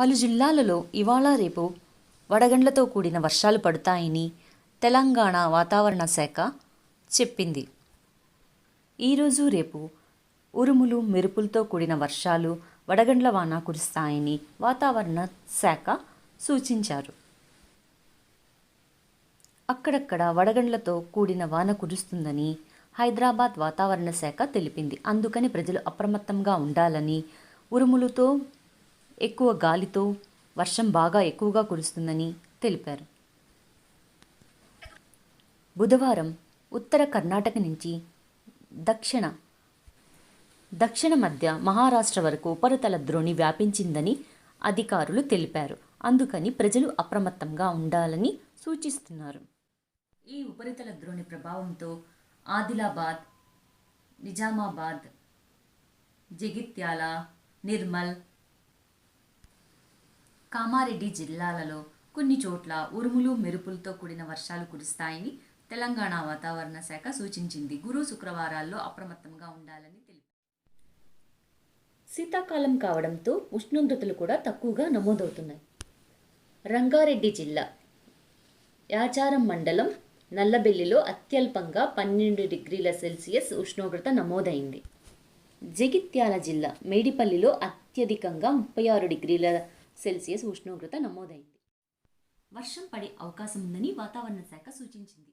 పలు జిల్లాలలో ఇవాళ రేపు వడగండ్లతో కూడిన వర్షాలు పడతాయని తెలంగాణ వాతావరణ శాఖ చెప్పింది. ఈరోజు రేపు ఉరుములు మెరుపులతో కూడిన వర్షాలు, వడగండ్ల వాన కురుస్తాయని వాతావరణ శాఖ సూచించారు. అక్కడక్కడ వడగండ్లతో కూడిన వాన కురుస్తుందని హైదరాబాద్ వాతావరణ శాఖ తెలిపింది. అందుకని ప్రజలు అప్రమత్తంగా ఉండాలని, ఉరుములతో ఎక్కువ గాలితో వర్షం బాగా ఎక్కువగా కురుస్తుందని తెలిపారు. బుధవారం ఉత్తర కర్ణాటక నుంచి దక్షిణ మధ్య మహారాష్ట్ర వరకు ఉపరితల ద్రోణి వ్యాపించిందని అధికారులు తెలిపారు. అందుకని ప్రజలు అప్రమత్తంగా ఉండాలని సూచిస్తున్నారు. ఈ ఉపరితల ద్రోణి ప్రభావంతో ఆదిలాబాద్, నిజామాబాద్, జగిత్యాల, నిర్మల్, కామారెడ్డి జిల్లాలలో కొన్ని చోట్ల ఉరుములు మెరుపులతో కూడిన వర్షాలు కురుస్తాయని తెలంగాణ వాతావరణ శాఖ సూచించింది. గురు, శుక్రవారాల్లో అప్రమత్తంగా ఉండాలని తెలిపింది. శీతాకాలం కావడంతో ఉష్ణోగ్రతలు కూడా తక్కువగా నమోదవుతున్నాయి. రంగారెడ్డి జిల్లా యాచారం మండలం నల్లబెల్లిలో అత్యల్పంగా 12 డిగ్రీల సెల్సియస్ ఉష్ణోగ్రత నమోదైంది. జగిత్యాల జిల్లా మేడిపల్లిలో అత్యధికంగా 36 డిగ్రీల సెల్సియస్ ఉష్ణోగ్రత నమోదైంది. వర్షం పడే అవకాశం ఉందని వాతావరణ శాఖ సూచించింది.